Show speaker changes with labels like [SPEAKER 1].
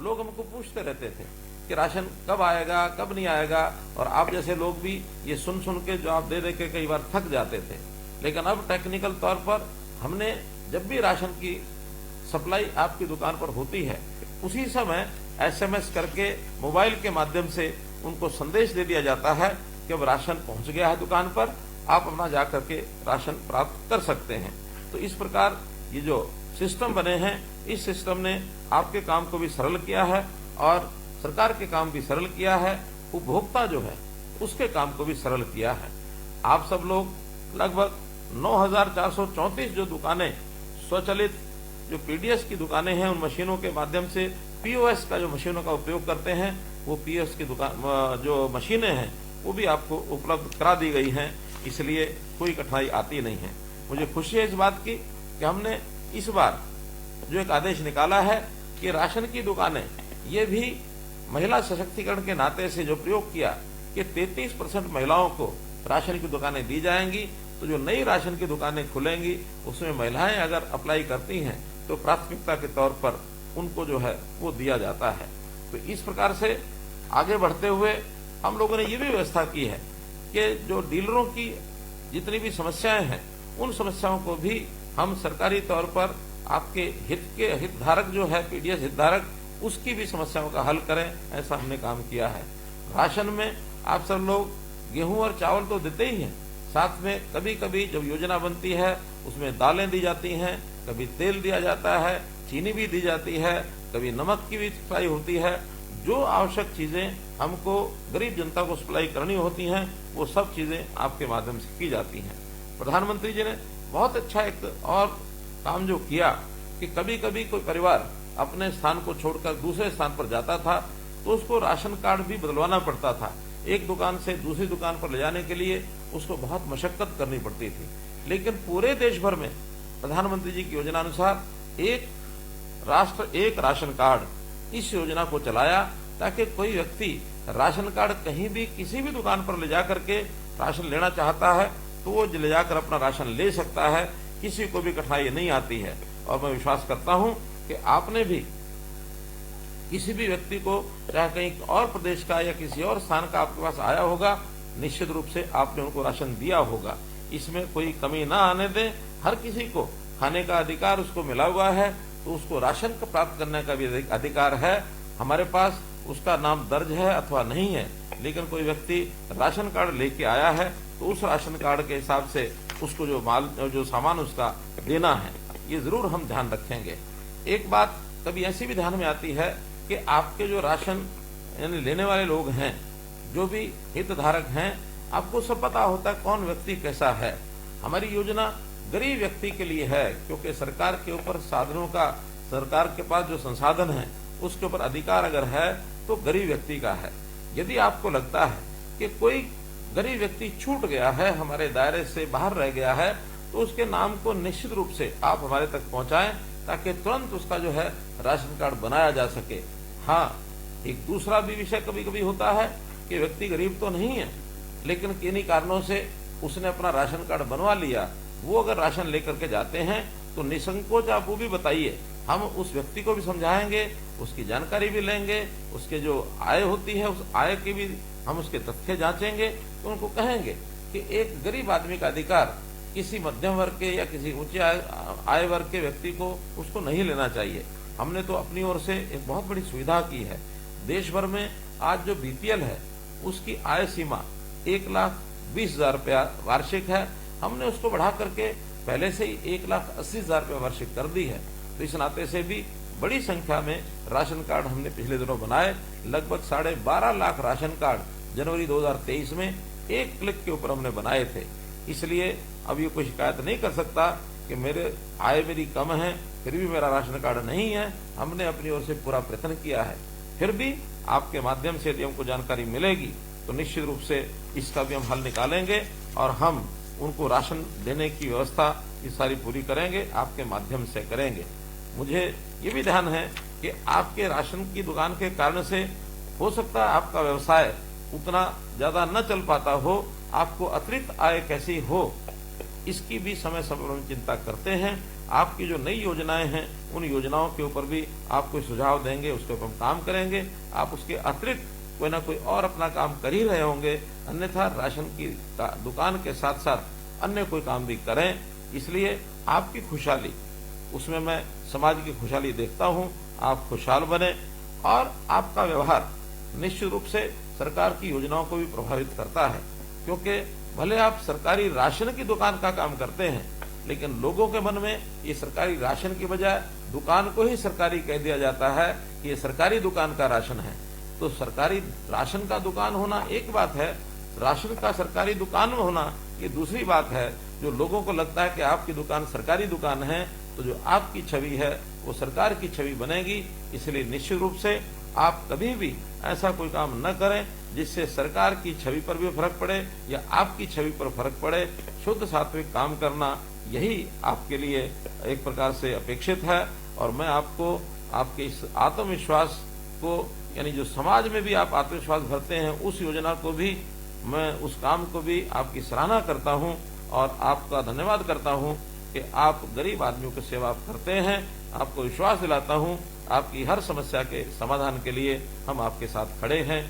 [SPEAKER 1] लोग हमको पूछते रहते थे कि राशन कब आएगा, कब नहीं आएगा, और आप जैसे लोग भी ये सुन सुन के जवाब दे दे के कई बार थक जाते थे। लेकिन अब टेक्निकल तौर पर हमने जब भी राशन की सप्लाई आपकी दुकान पर होती है, उसी समय एसएमएस करके मोबाइल के माध्यम से उनको संदेश दे दिया जाता है कि अब राशन पहुंच गया है दुकान पर, आप अपना जाकर के राशन प्राप्त कर सकते हैं। तो इस प्रकार ये जो सिस्टम बने हैं, इस सिस्टम ने आपके काम को भी सरल किया है और सरकार के काम भी सरल किया है, उपभोक्ता जो है उसके काम को भी सरल किया है। आप सब लोग लगभग 9,434 जो दुकानें स्वचालित जो पीडीएस की दुकानें हैं, उन मशीनों के माध्यम से पीओएस का जो मशीनों का उपयोग करते हैं, वो पीओएस की दुकान जो मशीनें हैं वो भी आपको उपलब्ध करा दी गई हैं, इसलिए कोई कठिनाई आती नहीं है। मुझे खुशी है इस बात की कि हमने इस बार जो एक आदेश निकाला है कि राशन की दुकानें, ये भी महिला सशक्तिकरण के नाते से जो प्रयोग किया कि 33% महिलाओं को राशन की दुकानें दी जाएंगी। तो जो नई राशन की दुकानें खुलेंगी उसमें महिलाएं अगर अप्लाई करती हैं तो प्राथमिकता के तौर पर उनको जो है वो दिया जाता है। तो इस प्रकार से आगे बढ़ते हुए हम लोगों ने ये भी व्यवस्था की है कि जो डीलरों की जितनी भी समस्याएं हैं, उन समस्याओं को भी हम सरकारी तौर पर आपके हितधारक जो है पीडीएस हितधारक, उसकी भी समस्याओं का हल करें, ऐसा हमने काम किया है। राशन में आप सब लोग गेहूं और चावल तो देते ही हैं, साथ में कभी कभी जब योजना बनती है उसमें दालें दी जाती हैं, कभी तेल दिया जाता है, चीनी भी दी जाती है, कभी नमक की भी सप्लाई होती है। जो आवश्यक चीजें हमको गरीब जनता को सप्लाई करनी होती हैं, वो सब चीजें आपके माध्यम से की जाती हैं। प्रधानमंत्री जी ने बहुत अच्छा एक और काम जो किया कि कभी कभी कोई परिवार अपने स्थान को छोड़कर दूसरे स्थान पर जाता था तो उसको राशन कार्ड भी बदलवाना पड़ता था। एक दुकान से दूसरी दुकान पर ले जाने के लिए उसको बहुत मशक्कत करनी पड़ती थी। लेकिन पूरे देश भर में प्रधानमंत्री जी की योजना अनुसार एक राष्ट्र एक राशन कार्ड, इस योजना को चलाया ताकि कोई व्यक्ति राशन कार्ड कहीं भी किसी भी दुकान पर ले जाकर के राशन लेना चाहता है तो वो ले जाकर अपना राशन ले सकता है, किसी को भी कठिनाई नहीं आती है। और मैं विश्वास करता हूं कि आपने भी किसी भी व्यक्ति को, चाहे कहीं और प्रदेश का या किसी और स्थान का आपके पास आया होगा, निश्चित रूप से आपने उनको राशन दिया होगा। इसमें कोई कमी ना आने दें। हर किसी को खाने का अधिकार उसको मिला हुआ है, तो उसको राशन का प्राप्त करने का भी अधिकार है। हमारे पास उसका नाम दर्ज है अथवा नहीं है, लेकिन कोई व्यक्ति राशन कार्ड लेके आया है तो उस राशन कार्ड के हिसाब से उसको जो सामान उसका देना है, ये जरूर हम ध्यान रखेंगे। एक बात कभी ऐसी भी ध्यान में आती है कि आपके जो राशन यानी लेने वाले लोग हैं, जो भी हितधारक हैं, आपको सब पता होता है कौन व्यक्ति कैसा है। हमारी योजना गरीब व्यक्ति के लिए है, क्योंकि सरकार के ऊपर साधनों का, सरकार के पास जो संसाधन है उसके ऊपर अधिकार अगर है तो गरीब व्यक्ति का है। यदि आपको लगता है कि कोई गरीब व्यक्ति छूट गया है, हमारे दायरे से बाहर रह गया है, तो उसके नाम को निश्चित रूप से आप हमारे तक पहुंचाएं ताकि तुरंत उसका जो है राशन कार्ड बनाया जा सके। हाँ, एक दूसरा भी विषय कभी कभी होता है कि व्यक्ति गरीब तो नहीं है, लेकिन किन्हीं कारणों से उसने अपना राशन कार्ड बनवा लिया। वो अगर राशन लेकर के जाते हैं तो निसंकोच आप वो भी बताइए, हम उस व्यक्ति को भी समझाएंगे, उसकी जानकारी भी लेंगे, उसके जो आय होती है उस आय की भी हम उसके तथ्य जांचेंगे। तो उनको कहेंगे कि एक गरीब आदमी का अधिकार किसी मध्यम वर्ग के या किसी ऊंचे आय वर्ग के व्यक्ति को उसको नहीं लेना चाहिए। हमने तो अपनी ओर से एक बहुत बड़ी सुविधा की है। देश भर में आज जो बीपीएल है उसकी आय सीमा 1,20,000 रुपया वार्षिक है। हमने उसको बढ़ा करके पहले से ही 1,80,000 रुपया वार्षिक कर दी है। तो इस नाते से भी बड़ी संख्या में राशन कार्ड हमने पिछले दिनों बनाए। लगभग 12.5 लाख राशन कार्ड जनवरी 2023 में एक क्लिक के ऊपर हमने बनाए थे। इसलिए अब ये कोई शिकायत नहीं कर सकता कि मेरी कम है फिर भी मेरा राशन कार्ड नहीं है। हमने अपनी ओर से पूरा प्रयत्न किया है। फिर भी आपके माध्यम से यदि हमको जानकारी मिलेगी तो निश्चित रूप से इसका भी हम हल निकालेंगे और हम उनको राशन देने की व्यवस्था ये सारी पूरी करेंगे, आपके माध्यम से करेंगे। मुझे ये भी ध्यान है कि आपके राशन की दुकान के कारण से हो सकता है आपका व्यवसाय उतना ज्यादा न चल पाता हो, आपको अतिरिक्त आय कैसी हो, इसकी भी समय समय पर हम चिंता करते हैं। आपकी जो नई योजनाएं हैं उन योजनाओं के ऊपर भी आप कोई सुझाव देंगे, उसके ऊपर हम काम करेंगे। आप उसके अतिरिक्त कोई ना कोई और अपना काम कर ही रहे होंगे, अन्यथा राशन की दुकान के साथ साथ अन्य कोई काम भी करें। इसलिए आपकी खुशहाली, उसमें मैं समाज की खुशहाली देखता हूं। आप खुशहाल बने और आपका व्यवहार निश्चित रूप से सरकार की योजनाओं को भी प्रभावित करता है, क्योंकि भले आप सरकारी राशन की दुकान का काम करते हैं, लेकिन लोगों के मन में ये सरकारी राशन की बजाय दुकान को ही सरकारी कह दिया जाता है कि ये सरकारी दुकान का राशन है। तो सरकारी राशन का दुकान होना एक बात है, राशन का सरकारी दुकान में होना ये दूसरी बात है। जो लोगों को लगता है कि आपकी दुकान सरकारी दुकान है, तो जो आपकी छवि है वो सरकार की छवि बनेगी। इसलिए निश्चित रूप से आप कभी भी ऐसा कोई काम न करें जिससे सरकार की छवि पर भी फर्क पड़े या आपकी छवि पर फर्क पड़े। शुद्ध सात्विक काम करना यही आपके लिए एक प्रकार से अपेक्षित है। और मैं आपको आपके इस आत्मविश्वास को, यानी जो समाज में भी आप आत्मविश्वास भरते हैं, उस योजना को भी, मैं उस काम को भी आपकी सराहना करता हूं और आपका धन्यवाद करता हूं कि आप गरीब आदमियों की सेवा करते हैं। आपको विश्वास दिलाता हूं, आपकी हर समस्या के समाधान के लिए हम आपके साथ खड़े हैं।